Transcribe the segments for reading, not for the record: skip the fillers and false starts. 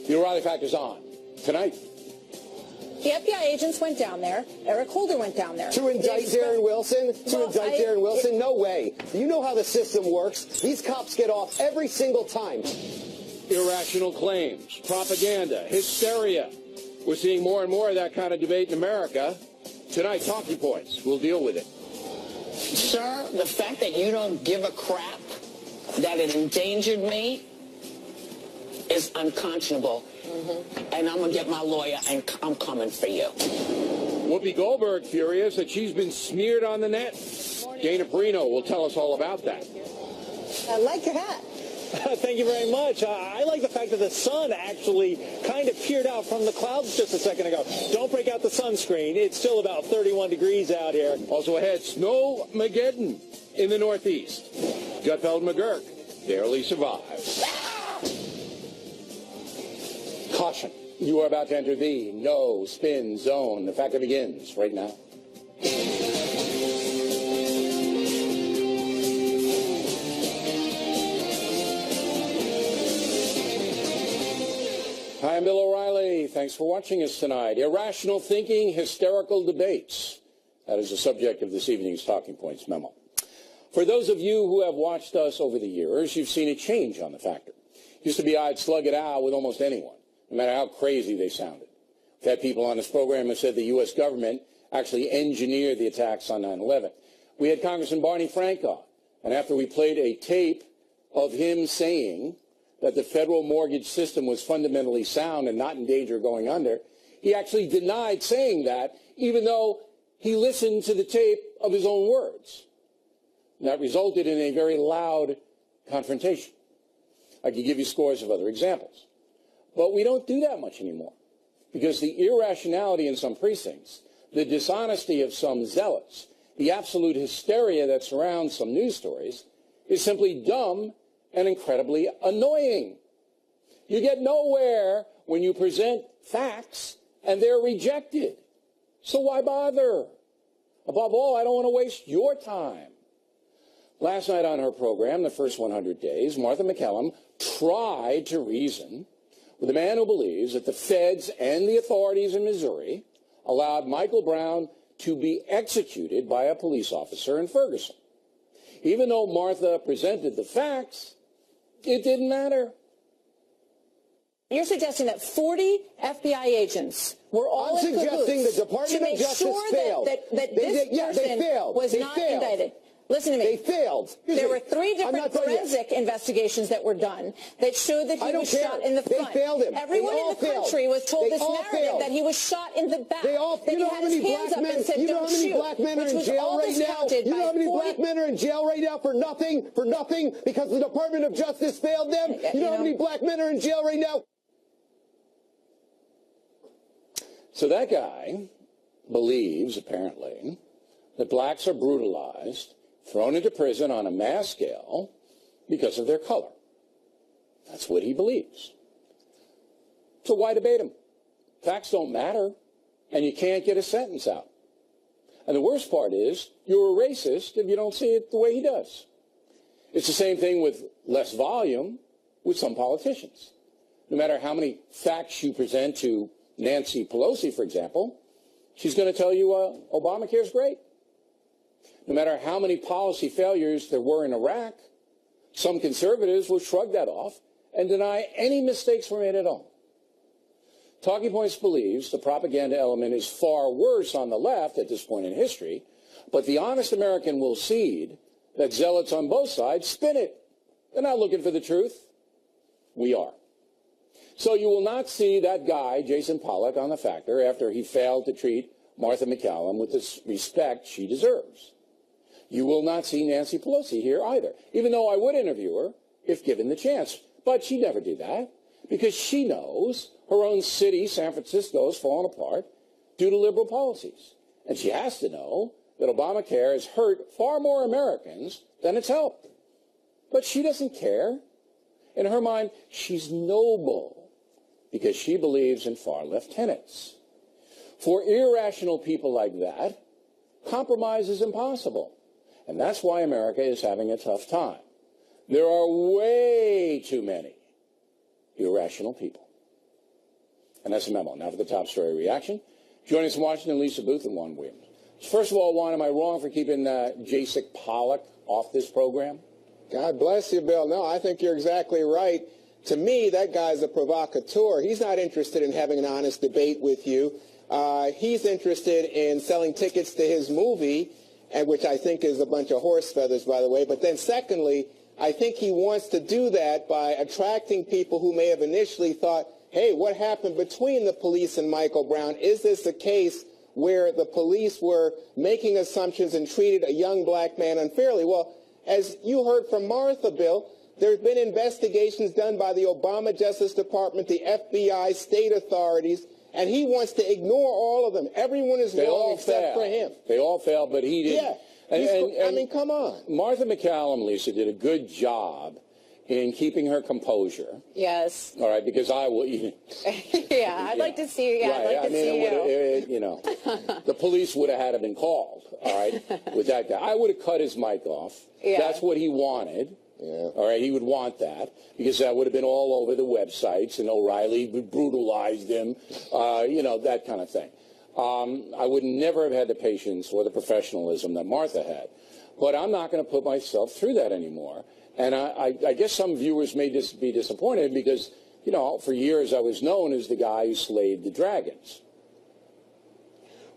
The O'Reilly Factor's on tonight. The FBI agents went down there. Eric Holder went down there. To indict Darren Wilson? Darren Wilson? No way. You know how the system works. These cops get off every single time. Irrational claims, propaganda, hysteria. We're seeing more and more of that kind of debate in America. Tonight, Talking Points. We'll deal with it. Sir, the fact that you don't give a crap that it endangered me is unconscionable. And I'm going to get my lawyer, and I'm coming for you. Whoopi Goldberg furious that she's been smeared on the net. Dana Perino will tell us all about that. I like your hat. Thank you very much. I like the fact that the sun actually kind of peered out from the clouds just a second ago. Don't break out the sunscreen. It's still about 31 degrees out here. Also ahead, Snowmageddon in the Northeast. Gutfeld McGurk barely survives. Caution. You are about to enter the no spin zone. The factor begins right now. Hi, I'm Bill O'Reilly. Thanks for watching us tonight. Irrational thinking, hysterical debates. That is the subject of this evening's Talking Points memo. For those of you who have watched us over the years, you've seen a change on the factor. Used to be I'd slug it out with almost anyone, no matter how crazy they sounded. We've had people on this program who said the U.S. government actually engineered the attacks on 9/11. We had Congressman Barney Frank on, and after we played a tape of him saying that the federal mortgage system was fundamentally sound and not in danger of going under, he actually denied saying that, even though he listened to the tape of his own words. And that resulted in a very loud confrontation. I could give you scores of other examples. But we don't do that much anymore, because the irrationality in some precincts, the dishonesty of some zealots, the absolute hysteria that surrounds some news stories is simply dumb and incredibly annoying. You get nowhere when you present facts and they're rejected. So why bother? Above all, I don't want to waste your time. Last night on her program, The First 100 Days, Martha MacCallum tried to reason with a man who believes that the feds and the authorities in Missouri allowed Michael Brown to be executed by a police officer in Ferguson. Even though Martha presented the facts, it didn't matter. You're suggesting that 40 FBI agents were all in cahoots suggesting the Department of Justice failed. that this person was not indicted. Listen to me. They failed. There were 3 different forensic investigations that were done that showed that he was shot in the front. They failed him. Everyone in the country was told this narrative that he was shot in the back. That he had his hands up and said, don't shoot. You know how many black men are in jail right now? You know how many black men are in jail right now for nothing? For nothing? Because the Department of Justice failed them? You know how many black men are in jail right now? So that guy believes, apparently, that blacks are brutalized, thrown into prison on a mass scale because of their color. That's what he believes. So why debate him? Facts don't matter, and you can't get a sentence out. And the worst part is, you're a racist if you don't see it the way he does. It's the same thing with less volume with some politicians. No matter how many facts you present to Nancy Pelosi, for example, she's going to tell you Obamacare's great. No matter how many policy failures there were in Iraq, some conservatives will shrug that off and deny any mistakes were made at all. Talking Points believes the propaganda element is far worse on the left at this point in history, but the honest American will cede that zealots on both sides spin it. They're not looking for the truth. We are. So you will not see that guy, Jason Pollock, on the factor after he failed to treat Martha MacCallum with the respect she deserves. You will not see Nancy Pelosi here either, even though I would interview her if given the chance. But she'd never do that because she knows her own city, San Francisco, has fallen apart due to liberal policies. And she has to know that Obamacare has hurt far more Americans than it's helped. But she doesn't care. In her mind, she's noble because she believes in far-left tenets. For irrational people like that, compromise is impossible. And that's why America is having a tough time. There are way too many irrational people. And that's a memo. Now for the top story reaction. Joining us in Washington, Lisa Booth and Juan Williams. First of all, Juan, am I wrong for keeping Jacek Pollock off this program? God bless you, Bill. No, I think you're exactly right. To me, that guy's a provocateur. He's not interested in having an honest debate with you. He's interested in selling tickets to his movie, which I think is a bunch of horse feathers, by the way. But then secondly, I think he wants to do that by attracting people who may have initially thought, hey, what happened between the police and Michael Brown? Is this a case where the police were making assumptions and treated a young black man unfairly? Well, as you heard from Martha, Bill, there's been investigations done by the Obama Justice Department, the FBI, state authorities, and he wants to ignore all of them. Everyone is wrong except for him. They all failed, but he didn't. Yeah. I mean, come on. Martha McCallum, Lisa, did a good job in keeping her composure. Yes. All right, because I will. Yeah, I'd like to see you. Yeah, right, I'd like to see you. The police would have had to been called. All right, with that guy, I would have cut his mic off. Yeah. That's what he wanted. Yeah. All right, he would want that because that would have been all over the websites, and O'Reilly brutalized him. That kind of thing. I would never have had the patience or the professionalism that Martha had. But I'm not going to put myself through that anymore. And I guess some viewers may just be disappointed because, for years I was known as the guy who slayed the dragons.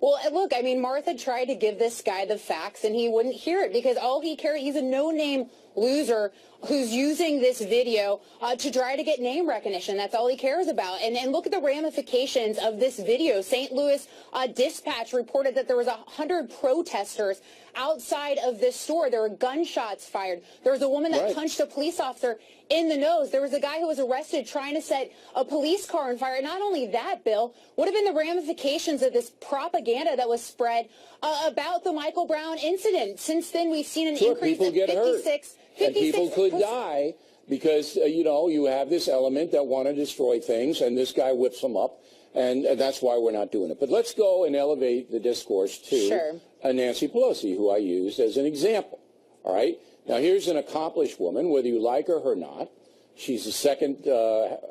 Well, look, I mean, Martha tried to give this guy the facts, and he wouldn't hear it because all he cared, he's a no-name loser who's using this video to try to get name recognition. That's all he cares about. And look at the ramifications of this video. St. Louis Dispatch reported that there was 100 protesters outside of this store. There were gunshots fired. There was a woman that punched a police officer in the nose. There was a guy who was arrested trying to set a police car on fire. And not only that, Bill, what have been the ramifications of this propaganda that was spread about the Michael Brown incident? Since then, we've seen an increase of 56. And people could die because, you have this element that want to destroy things, and this guy whips them up, and that's why we're not doing it. But let's go and elevate the discourse to Nancy Pelosi, who I used as an example, all right? Now, here's an accomplished woman, whether you like her or not. She's the second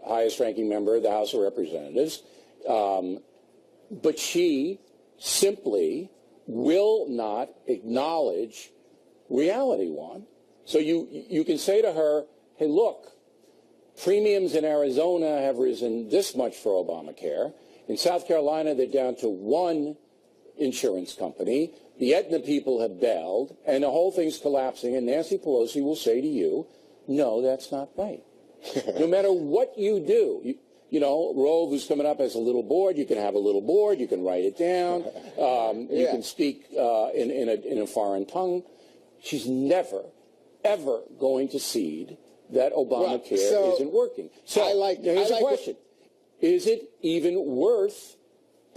highest-ranking member of the House of Representatives, but she simply will not acknowledge reality, Juan. So you can say to her, hey, look, premiums in Arizona have risen this much for Obamacare. In South Carolina, they're down to one insurance company. The Aetna people have bailed, and the whole thing's collapsing. And Nancy Pelosi will say to you, no, that's not right. No matter what you do, Rove is coming up as a little board. You can have a little board. You can write it down. You can speak in a foreign tongue. She's never, ever going to cede that Obamacare isn't working. So here's a question. Is it even worth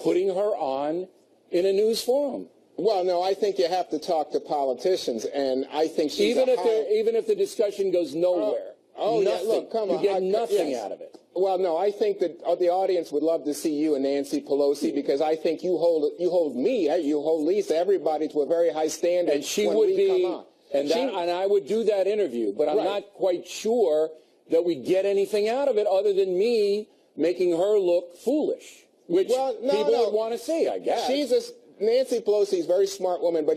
putting her on in a news forum? Well, no, I think you have to talk to politicians, and I think she's even if the discussion goes nowhere. Nothing. Yeah, look, come on. You get nothing out of it. Well, no, I think that the audience would love to see you and Nancy Pelosi because I think you hold me, you hold Lisa, everybody to a very high standard. And she would be, and I would do that interview, but I'm not quite sure that we get anything out of it other than me making her look foolish, which people would want to see, I guess. Nancy Pelosi is a very smart woman, but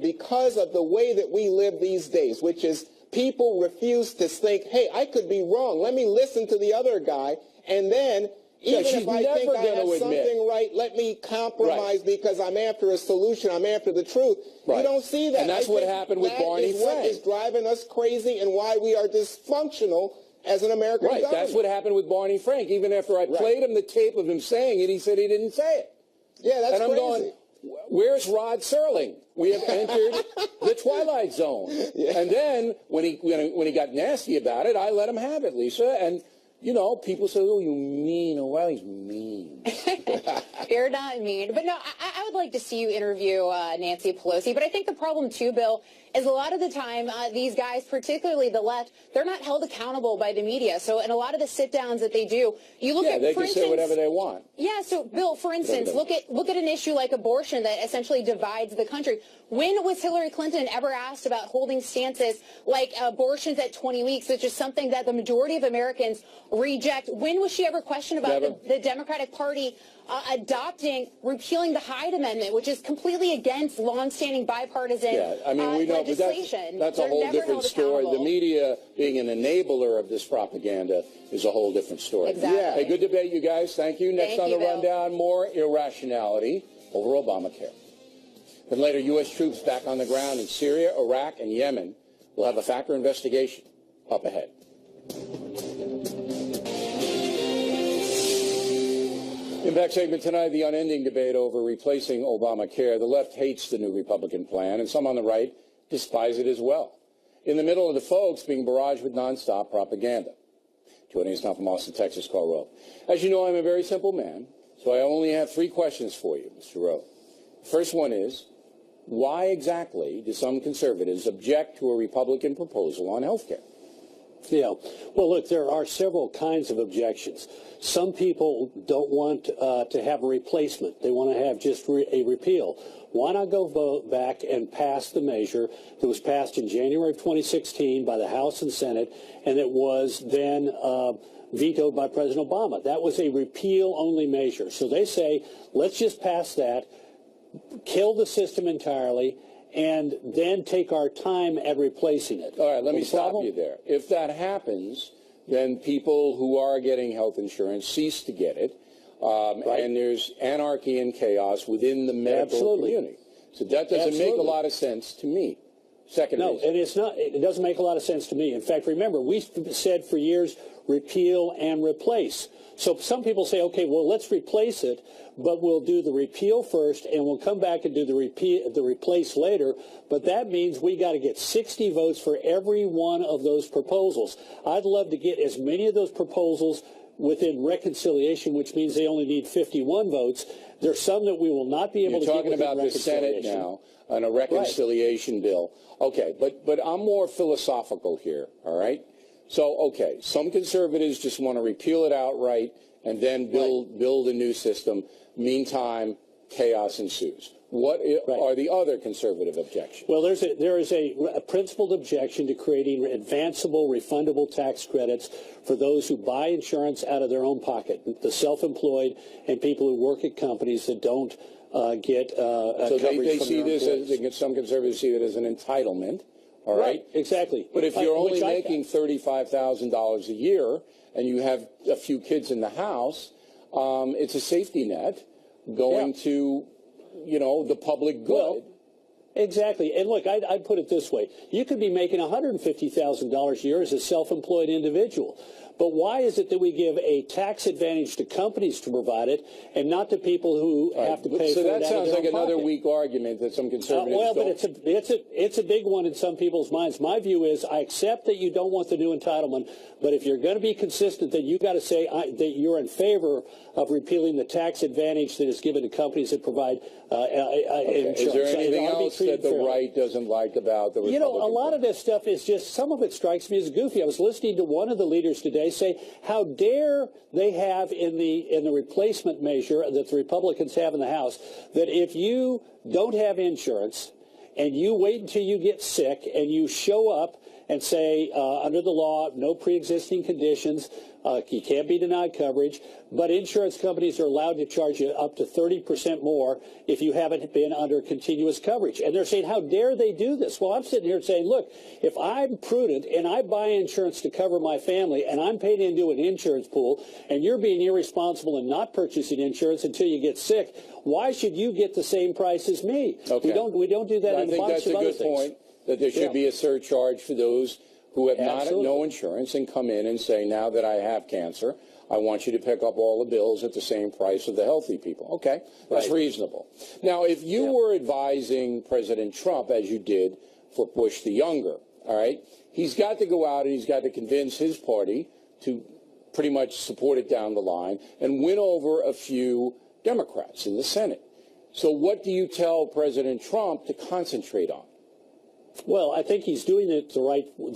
because of the way that we live these days, which is people refuse to think, hey, I could be wrong. Let me listen to the other guy, and then even if I think I have something right, let me compromise because I'm after a solution. I'm after the truth. You don't see that. And that's what happened with Barney Frank. That is what is driving us crazy and why we are dysfunctional as an American government. That's what happened with Barney Frank. Even after I played him the tape of him saying it, he said he didn't say it. Yeah, that's crazy. And I'm going, where's Rod Serling? We have entered the Twilight Zone. Yeah. And then when he got nasty about it, I let him have it, Lisa. And people say, oh, you mean. Oh, well, he's mean. You're not mean. But no, I would like to see you interview Nancy Pelosi. But I think the problem, too, Bill, is a lot of the time these guys, particularly the left, they're not held accountable by the media. So in a lot of the sit-downs that they do, you look at, they can say whatever they want. Yeah, so, Bill, for instance, look at an issue like abortion that essentially divides the country. When was Hillary Clinton ever asked about holding stances like abortions at 20 weeks, which is something that the majority of Americans reject. When was she ever questioned about Never. the Democratic Party repealing the Hyde Amendment, which is completely against longstanding bipartisan Yeah, I mean, we know, but legislation? that's a They're whole never different held story. The accountable. media being an enabler of this propaganda is a whole different story. Exactly. Yeah. Hey, good debate, you guys. Thank you. Next Thank on you, the Bill. rundown, more irrationality over Obamacare. Then later, U.S. troops back on the ground in Syria, Iraq, and Yemen will have a factor investigation up ahead. Impact segment tonight, the unending debate over replacing Obamacare. The left hates the new Republican plan, and some on the right despise it as well. In the middle of the folks being barraged with nonstop propaganda. Joining us now from Austin, Texas, Carl Rowe. As you know, I'm a very simple man, so I only have 3 questions for you, Mr. Rowe. The first one is, why exactly do some conservatives object to a Republican proposal on health care? Yeah. Well, look, there are several kinds of objections. Some people don't want to have a replacement. They want to have just a repeal. Why not go vote back and pass the measure that was passed in January of 2016 by the House and Senate, and it was then vetoed by President Obama? That was a repeal-only measure. So they say, let's just pass that, kill the system entirely, and then take our time at replacing it. All right, let me The stop problem- you there. If that happens, then people who are getting health insurance cease to get it, and there's anarchy and chaos within the medical Absolutely. community. So that doesn't make a Absolutely. lot of sense to me. Second No, reason. and it's not. It doesn't make a lot of sense to me. In fact, remember, we've said for years, repeal and replace. So some people say, okay, well, let's replace it, but we'll do the repeal first, and we'll come back and do the replace later. But that means we got to get 60 votes for every one of those proposals. I'd love to get as many of those proposals within reconciliation, which means they only need 51 votes. There's some that we will not be able You're to get talking within about the Senate reconciliation. now on a reconciliation bill. Okay, but I'm more philosophical here, all right? So, okay, some conservatives just want to repeal it outright and then build a new system. Meantime, chaos ensues. What are the other conservative objections? Well, there is a principled objection to creating advanceable, refundable tax credits for those who buy insurance out of their own pocket, the self-employed and people who work at companies that don't get So coverage they from see their this employees. as, some conservatives see it as an entitlement, all right? Exactly. But if you're only Which I- making $35,000 a year and you have a few kids in the house, it's a safety net going to, the public good. Well, exactly. And look, I'd put it this way. You could be making $150,000 a year as a self-employed individual. But why is it that we give a tax advantage to companies to provide it and not to people who have to pay so for it that out of sounds their like own another pocket? weak argument that some conservatives Well, but don't. it's a big one in some people's minds. My view is I accept that you don't want the new entitlement, but if you're going to be consistent, then you got to say that you're in favor of repealing the tax advantage that is given to companies that provide insurance. Is there It anything ought to be else treated that the fairly. right doesn't like about the Republican A lot plan? of this stuff is just, some of it strikes me as goofy. I was listening to one of the leaders today say, how dare they have in the replacement measure that the Republicans have in the House, that if you don't have insurance and you wait until you get sick and you show up and say, under the law, no pre-existing conditions, you can't be denied coverage, but insurance companies are allowed to charge you up to 30% more if you haven't been under continuous coverage. And they're saying, how dare they do this? Well, I'm sitting here saying, look, if I'm prudent and I buy insurance to cover my family and I'm paid into an insurance pool and you're being irresponsible and not purchasing insurance until you get sick, why should you get the same price as me? Okay. We don't do that I in a think bunch that's of a other good things. point, that there should Yeah. be a surcharge for those who have Absolutely. no insurance and come in and say, now that I have cancer, I want you to pick up all the bills at the same price of the healthy people. Okay, that's Right. reasonable. Now, if you were advising President Trump, as you did for Bush the Younger, all right, he's got to go out and he's got to convince his party to pretty much support it down the line and win over a few Democrats in the Senate. So what do you tell President Trump to concentrate on? Well, I think he's doing it the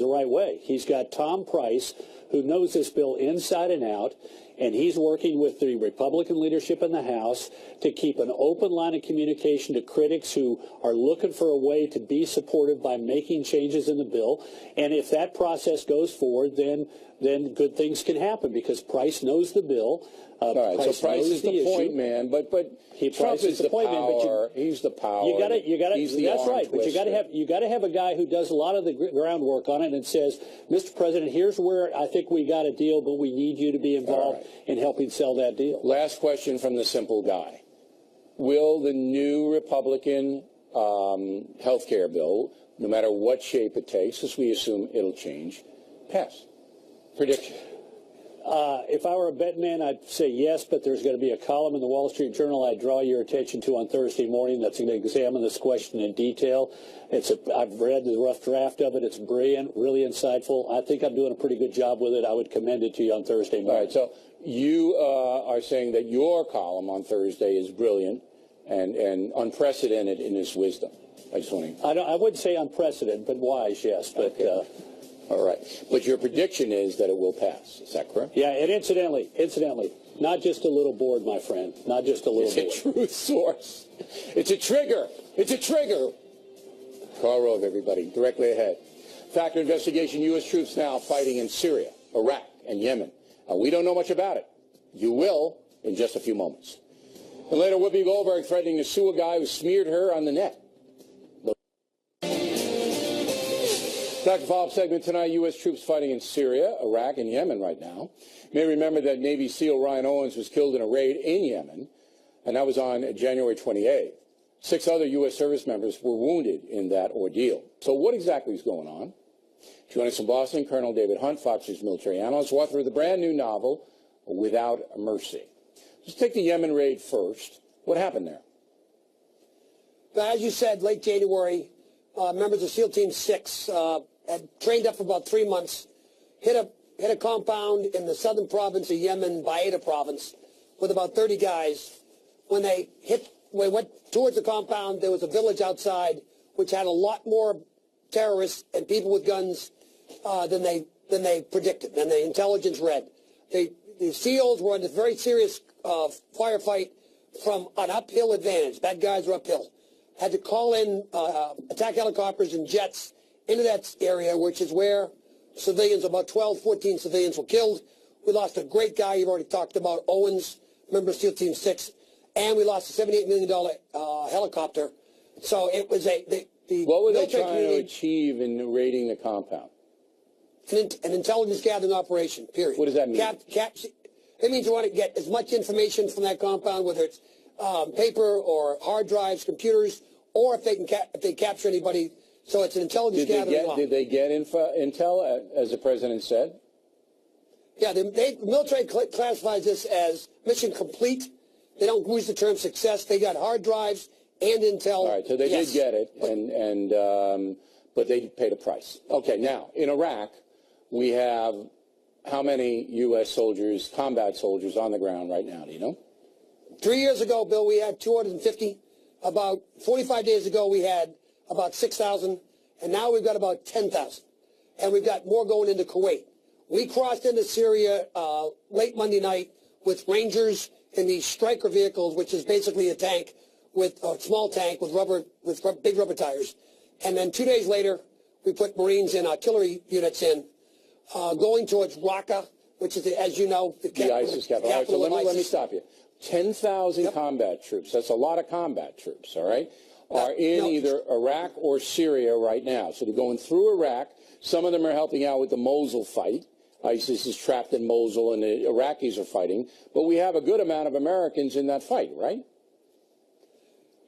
right way. He's got Tom Price, who knows this bill inside and out, and he's working with the Republican leadership in the House to keep an open line of communication to critics who are looking for a way to be supportive by making changes in the bill. And if that process goes forward, then then good things can happen because Price knows the bill. All right, so Price is the point man, but Trump is the power. He's the power. You got to. He's the That's right. But twister. you got to have a guy who does a lot of the groundwork on it and says, Mr. President, here's where I think we got a deal, but we need you to be involved in helping sell that deal. Last question from the simple guy: will the new Republican health care bill, no matter what shape it takes, as we assume it'll change, pass? Prediction. If I were a bet man, I'd say yes, but there's going to be a column in the Wall Street Journal I'd draw your attention to on Thursday morning that's going to examine this question in detail. I've read the rough draft of it. It's brilliant, really insightful. I think I'm doing a pretty good job with it. I would commend it to you on Thursday morning. All right, so you are saying that your column on Thursday is brilliant and unprecedented in its wisdom. I just want to... I wouldn't say unprecedented, but wise, yes. But okay. All right. But your prediction is that it will pass. Is that correct? Yeah, and incidentally, not just a little board, my friend. Not just a little board. It's a truth source. It's a trigger. It's a trigger. Karl Rove, everybody, directly ahead. Factor investigation, U.S. troops now fighting in Syria, Iraq, and Yemen. We don't know much about it. You will in just a few moments. And later, Whoopi Goldberg threatening to sue a guy who smeared her on the net. Dr. Follow-up segment tonight, U.S. troops fighting in Syria, Iraq, and Yemen right now. You may remember that Navy SEAL Ryan Owens was killed in a raid in Yemen, and that was on January 28th. 6 other U.S. service members were wounded in that ordeal. So what exactly is going on? Joining us from Boston, Colonel David Hunt, Fox News military analyst, author of the brand new novel, Without Mercy. Let's take the Yemen raid first. What happened there? As you said, late January, members of SEAL Team 6 had trained up for about 3 months, hit a compound in the southern province of Yemen, Baida province, with about 30 guys. When they went towards the compound, there was a village outside which had a lot more terrorists and people with guns than they predicted, than the intelligence read. The SEALs were under very serious firefight from an uphill advantage. Bad guys were uphill. Had to call in attack helicopters and jets into that area, which is where civilians, about 12, 14 civilians were killed. We lost a great guy you've already talked about, Owens, member of SEAL Team 6, and we lost a $78 million helicopter. So it was what were they trying to achieve in raiding the compound? An intelligence gathering operation, period. What does that mean? It means you want to get as much information from that compound, whether it's paper or hard drives, computers, or if they capture anybody. So it's an intelligence gathering. Did they get intel, as the president said? Yeah, the military classifies this as mission complete. They don't use the term success. They got hard drives and intel. All right, so they did get it, but they paid a price. Okay, now, in Iraq, we have how many U.S. soldiers, combat soldiers, on the ground right now? Do you know? 3 years ago, Bill, we had 250. About 45 days ago, we had about 6,000. And now we've got about 10,000. And we've got more going into Kuwait. We crossed into Syria late Monday night with Rangers in these Stryker vehicles, which is basically a tank with a small tank with big rubber tires. And then 2 days later, we put Marines and artillery units in, going towards Raqqa, which is, as you know, the ISIS capital. All right, so let me stop you. 10,000 combat troops. That's a lot of combat troops, all right, are in either Iraq or Syria right now. So they're going through Iraq. Some of them are helping out with the Mosul fight. ISIS is trapped in Mosul, and the Iraqis are fighting. But we have a good amount of Americans in that fight, right?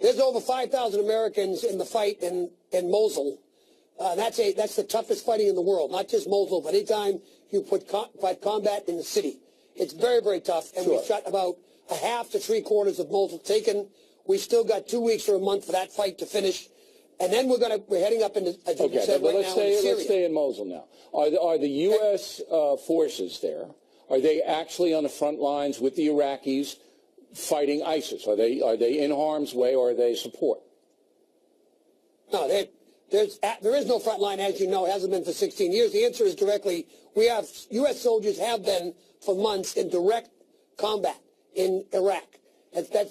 There's over 5,000 Americans in the fight in Mosul. That's the toughest fighting in the world, not just Mosul, but anytime you fight combat in the city. It's very, very tough, and we've shot about a half to 3/4 of Mosul taken. We still got 2 weeks or a month for that fight to finish, and then we're heading up into, as you said, right now, in Syria. Let's stay in Mosul now. Are the U.S. forces there? Are they actually on the front lines with the Iraqis fighting ISIS? Are they in harm's way, or are they support? No, there is no front line, as you know. It hasn't been for 16 years. The answer is directly. We have U.S. soldiers have been for months in direct combat in Iraq. That's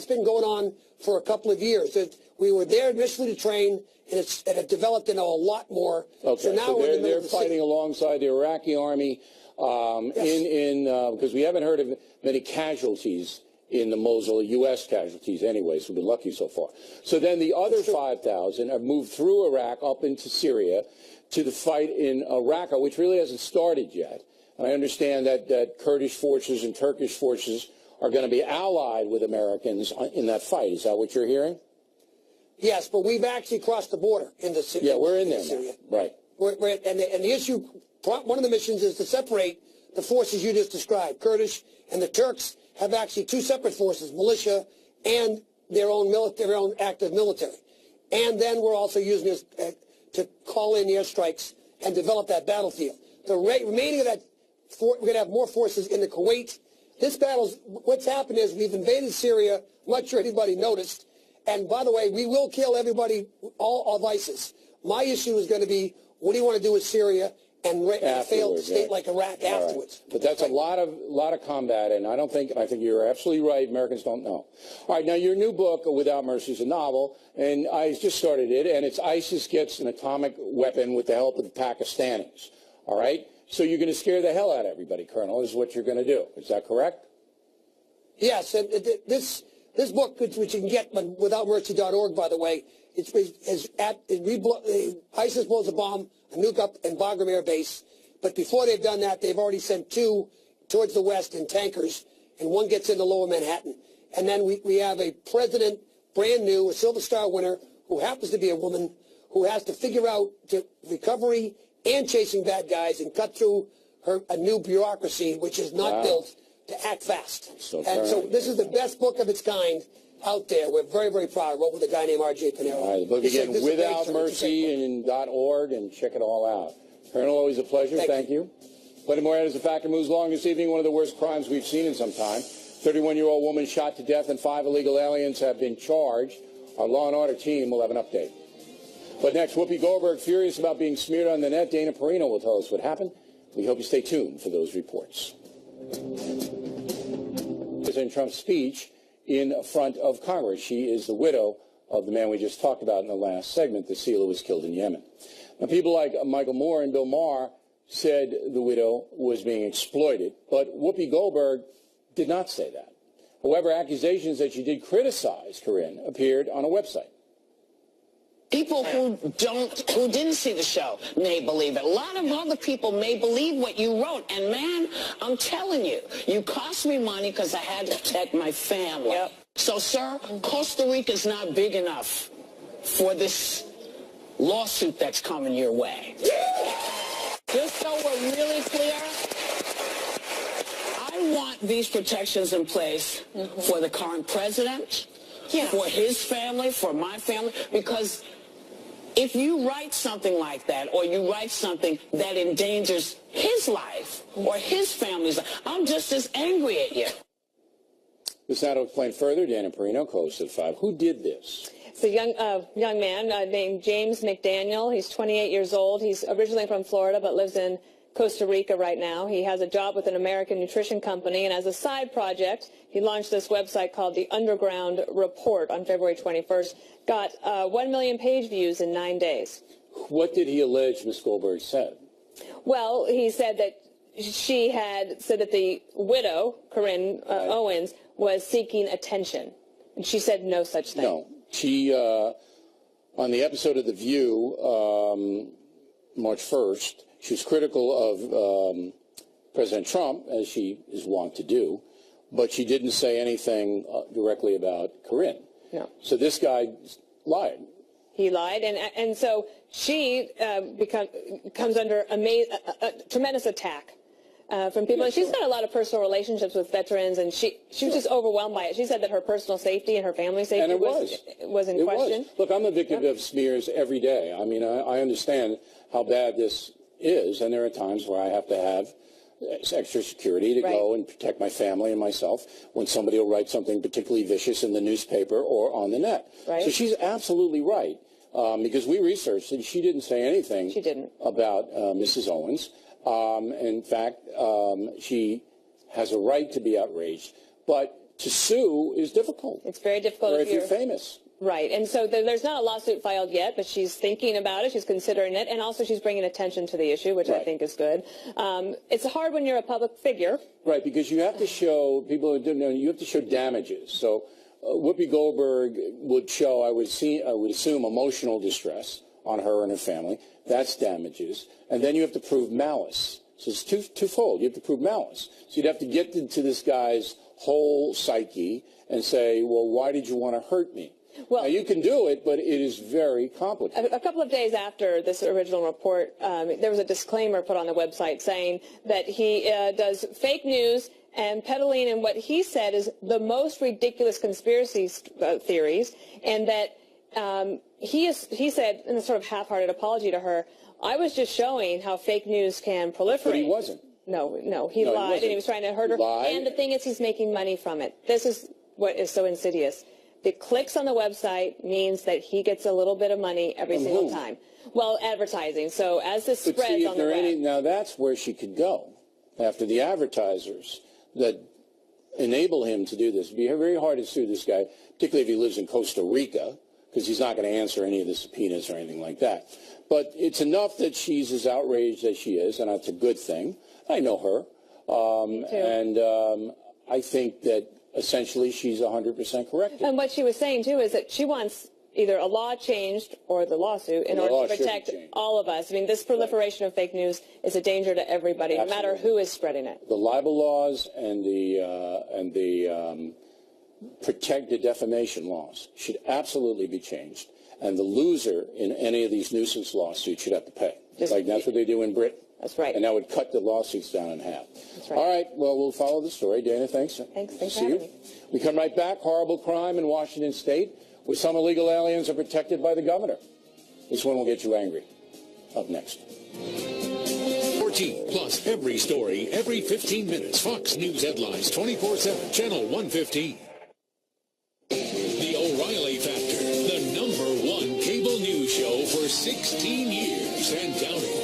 been going on for a couple of years. We were there initially to train, and it developed into a lot more. Okay, so now we're in the middle they're of the fighting alongside the Iraqi army. because we haven't heard of many casualties in the Mosul, U.S. casualties anyway, so we've been lucky so far. So then the other 5,000 have moved through Iraq up into Syria to the fight in Raqqa, which really hasn't started yet. And I understand that Kurdish forces and Turkish forces are going to be allied with Americans in that fight. Is that what you're hearing? Yes, but we've actually crossed the border into Syria. Yeah, we're in there Syria. now. Right. And the issue, one of the missions is to separate the forces you just described. Kurdish and the Turks have actually two separate forces, militia and their own active military. And then we're also using this to call in airstrikes and develop that battlefield. The remaining of that, we're going to have more forces in the Kuwait. This battle's, what's happened is we've invaded Syria. I'm not sure anybody noticed. And by the way, we will kill everybody, all of ISIS. My issue is going to be, what do you want to do with Syria and a failed state like Iraq afterwards? Right. But that's a lot of combat, and I think you're absolutely right. Americans don't know. All right, now your new book, Without Mercy, is a novel, and I just started it, and it's ISIS gets an atomic weapon with the help of the Pakistanis. All right? So you're going to scare the hell out of everybody, Colonel, is what you're going to do. Is that correct? Yes, and this book, which you can get on withoutmercy.org, by the way, ISIS blows a bomb, a nuke up in Bagram Air Base, but before they've done that, they've already sent two towards the west in tankers, and one gets into lower Manhattan. And then we have a president, brand new, a Silver Star winner, who happens to be a woman, who has to figure out recovery and chasing bad guys and cut through a new bureaucracy, which is not built to act fast. So this is the best book of its kind out there. We're very, very proud. I wrote with a guy named R.J. Pinero. All right, the book again, Without Mercy, and .org, and check it all out. Colonel, always a pleasure. Thank you. Plenty more as the factor moves along this evening. One of the worst crimes we've seen in some time. 31-year-old woman shot to death and 5 illegal aliens have been charged. Our Law and Order team will have an update. But next, Whoopi Goldberg, furious about being smeared on the net. Dana Perino will tell us what happened. We hope you stay tuned for those reports. President Trump's speech in front of Congress. She is the widow of the man we just talked about in the last segment, the SEAL who was killed in Yemen. Now, people like Michael Moore and Bill Maher said the widow was being exploited, but Whoopi Goldberg did not say that. However, accusations that she did criticize Corinne appeared on a website. People who didn't see the show may believe it. A lot of other people may believe what you wrote. And, man, I'm telling you, you cost me money because I had to protect my family. Yep. So, sir, Costa Rica's not big enough for this lawsuit that's coming your way. Just so we're really clear, I want these protections in place for the current president, for his family, for my family, because if you write something like that, or you write something that endangers his life or his family's life, I'm just as angry at you. This now to explain further, Dana Perino, co-host of 5. Who did this? It's a young man named James McDaniel. He's 28 years old. He's originally from Florida but lives in Costa Rica right now. He has a job with an American nutrition company, and as a side project, he launched this website called The Underground Report on February 21st. Got 1 million page views in 9 days. What did he allege Ms. Goldberg said? Well, he said that she had said that the widow, Corinne Owens, was seeking attention. And she said no such thing. No. She, on the episode of The View, March 1st, she was critical of President Trump, as she is wont to do, but she didn't say anything directly about Corinne. No. So this guy lied. He lied, and so she comes under a tremendous attack from people. And she's got a lot of personal relationships with veterans, and she was just overwhelmed by it. She said that her personal safety and her family's safety was in question. Look, I'm a victim of smears every day. I mean, I understand how bad this is, and there are times where I have to have extra security to go and protect my family and myself when somebody will write something particularly vicious in the newspaper or on the net. Right. So she's absolutely right, because we researched and she didn't say anything about Mrs. Owens. In fact, she has a right to be outraged, but to sue is difficult. It's very difficult or if you're famous. Right, and so there's not a lawsuit filed yet, but she's thinking about it, she's considering it, and also she's bringing attention to the issue, which I think is good. It's hard when you're a public figure. Right, because you have to show, people who don't know, you have to show damages. So Whoopi Goldberg would show, I would assume, emotional distress on her and her family. That's damages. And then you have to prove malice. So it's twofold. You have to prove malice. So you'd have to get into this guy's whole psyche and say, well, why did you want to hurt me? Well, now, you can do it, but it is very complicated. A couple of days after this original report, there was a disclaimer put on the website saying that he does fake news and peddling in what he said is the most ridiculous conspiracy theories, and that he said, in a sort of half-hearted apology to her, I was just showing how fake news can proliferate. But he wasn't. No, he lied, and he was trying to hurt her. And the thing is, he's making money from it. This is what is so insidious. The clicks on the website means that he gets a little bit of money every single time. Well, advertising. So as this spreads on the web. Now that's where she could go after the advertisers that enable him to do this. It'd be very hard to sue this guy, particularly if he lives in Costa Rica, because he's not going to answer any of the subpoenas or anything like that. But it's enough that she's as outraged as she is, and that's a good thing. I know her. Me too. And I think that essentially she's 100% correct. And what she was saying, too, is that she wants either a law changed or the lawsuit in order to protect all of us. I mean, this proliferation of fake news is a danger to everybody, no matter who is spreading it. The libel laws and the protect the defamation laws should absolutely be changed. And the loser in any of these nuisance lawsuits should have to pay. That's what they do in Britain. That's right. And that would cut the lawsuits down in half. That's right. All right. Well, we'll follow the story. Dana, thanks. Thanks for See having you. me. We come right back. Horrible crime in Washington State, where some illegal aliens are protected by the governor. This one will get you angry. Up next. 14 plus every story, every 15 minutes. Fox News headlines 24/7, channel 115. The O'Reilly Factor, the #1 cable news show for 16 years and counting.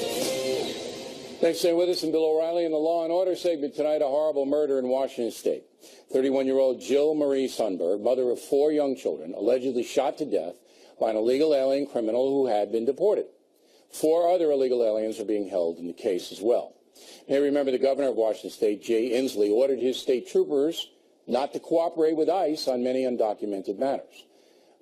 Thanks for staying with us. And Bill O'Reilly in the Law and Order segment tonight. A horrible murder in Washington State. 31-year-old Jill Marie Sundberg, mother of 4 young children, allegedly shot to death by an illegal alien criminal who had been deported. 4 other illegal aliens are being held in the case as well. You may remember the governor of Washington State, Jay Inslee, ordered his state troopers not to cooperate with ICE on many undocumented matters.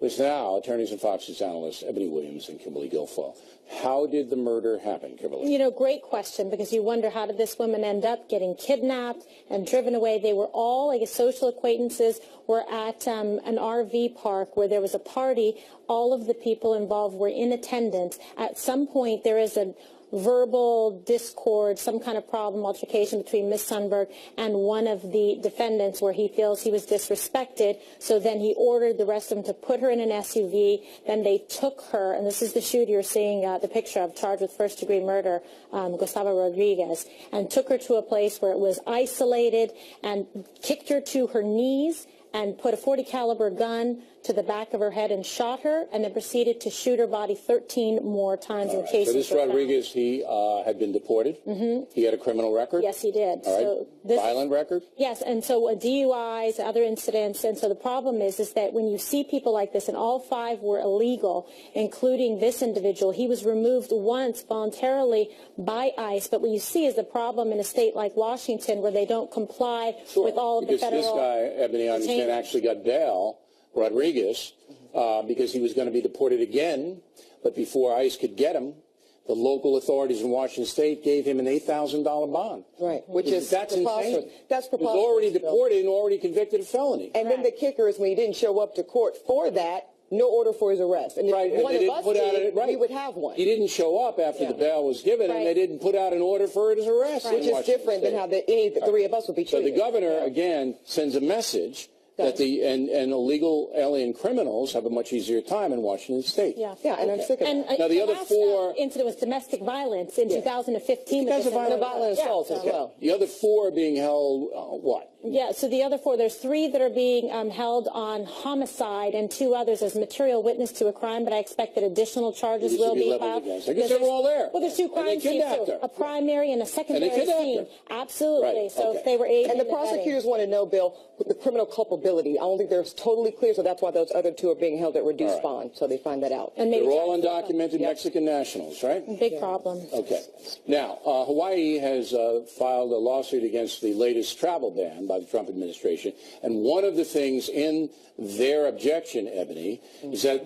Listen now, attorneys and Fox News analysts Ebony Williams and Kimberly Guilfoyle. How did the murder happen, Kimberly? You know, great question, because you wonder, how did this woman end up getting kidnapped and driven away? They were all, like, social acquaintances, were at an RV park where there was a party. All of the people involved were in attendance. At some point, there is a verbal discord, some kind of problem, altercation between Ms. Sundberg and one of the defendants, where he feels he was disrespected. So then he ordered the rest of them to put her in an SUV. Then they took her, and this is the shooter you're seeing the picture of, charged with first-degree murder, Gustavo Rodriguez, and took her to a place where it was isolated and kicked her to her knees and put a .40 caliber gun to the back of her head and shot her, and then proceeded to shoot her body 13 more times in cases. So this Rodriguez, he had been deported? Mm-hmm. He had a criminal record? Yes, he did. All right. So this, violent record? Yes, and so DUIs, other incidents, and so the problem is that when you see people like this, and all 5 were illegal, including this individual, he was removed once voluntarily by ICE, but what you see is the problem in a state like Washington, where they don't comply with all of the federal... Because this guy, Ebony, I understand, actually got bail, Rodriguez, because he was going to be deported again, but before ICE could get him, the local authorities in Washington State gave him an $8,000 bond. Right, which is that's preposterous. insane. That's preposterous. He was already deported and already convicted of felony. And then the kicker is, when he didn't show up to court for that, no order for his arrest. And if one of us did, we would have one. He didn't show up after the bail was given, and they didn't put out an order for his arrest. Which is different than how any of the 3 of us would be treated. So the governor, again, sends a message that and illegal alien criminals have a much easier time in Washington State. Yeah, and I'm sick of that. Now the other 4 incident was domestic violence in 2015. Because of violent assaults as well. The other 4 are being held what? Yeah, so the other 4, there's 3 that are being held on homicide, and 2 others as material witness to a crime, but I expect that additional charges will be filed. I guess they were all there. Well, there's 2 crime scenes, a primary and a secondary scene. Absolutely. Right. So if they were aiding and the prosecutors want to know, Bill, the criminal culpability liability. I don't think they're totally clear, so that's why those other two are being held at reduced bond, so they find that out. And They're all undocumented Mexican nationals, right? Big problem. Okay. Now, Hawaii has filed a lawsuit against the latest travel ban by the Trump administration, and one of the things in their objection, Ebony, is that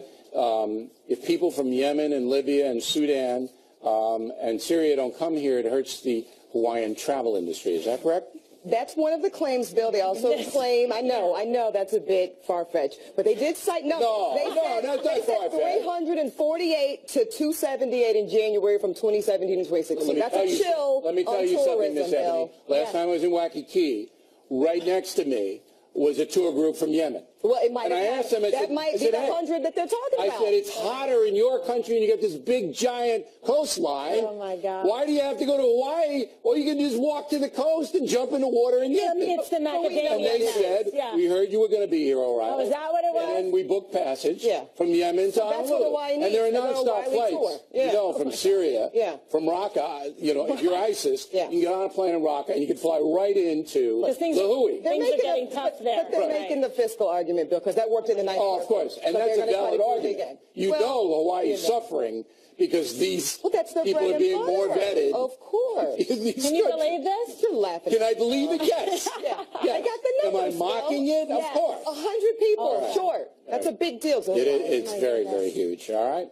if people from Yemen and Libya and Sudan and Syria don't come here, it hurts the Hawaiian travel industry. Is that correct? That's one of the claims, Bill. They also claim, I know that's a bit far-fetched, but they did cite, that's not far-fetched. 348 to 278 in January from 2017 to 2016. That's a chill Let me tell you something, Miss Ebony. Last time I was in Waikiki, right next to me was a tour group from Yemen. Well, it might and I asked them, that might be the 100 that they're talking about. I said, it's hotter in your country and you get this big, giant coastline. Oh, my God. Why do you have to go to Hawaii? Well, you can just walk to the coast and jump in the water and get It's the macadamia. And they said, we heard you were going to be here, O'Reilly. Oh, is that what it was? And then we booked passage from Yemen to that's what Hawaii Honolulu. needs. And there are They're non-stop O'Reilly flights. tour. You know, from Syria, from Raqqa, if you're ISIS, you can get on a plane in Raqqa and you can fly right into Lahui. Things are getting tough there. But they're making the fiscal argument, Bill, because that worked in the 90s. Oh, of course. And that's a valid argument. You know Hawaii is suffering because these people are being more vetted. Of course. Can you believe this? You're laughing. Can I believe it? Yes. Yes. Yes. I got the numbers. Am I mocking it? Yes. Of course. 100 people, sure. That's a big deal. It's very, very huge. All right?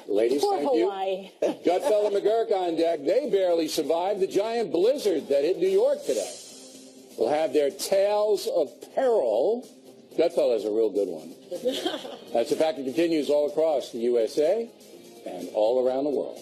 Ladies, Poor thank Hawaii. you. Gutfeld and McGurk on deck. They barely survived the giant blizzard that hit New York today. We'll have their tales of peril. Gutfeld has a real good one. That's the fact it continues all across the USA and all around the world.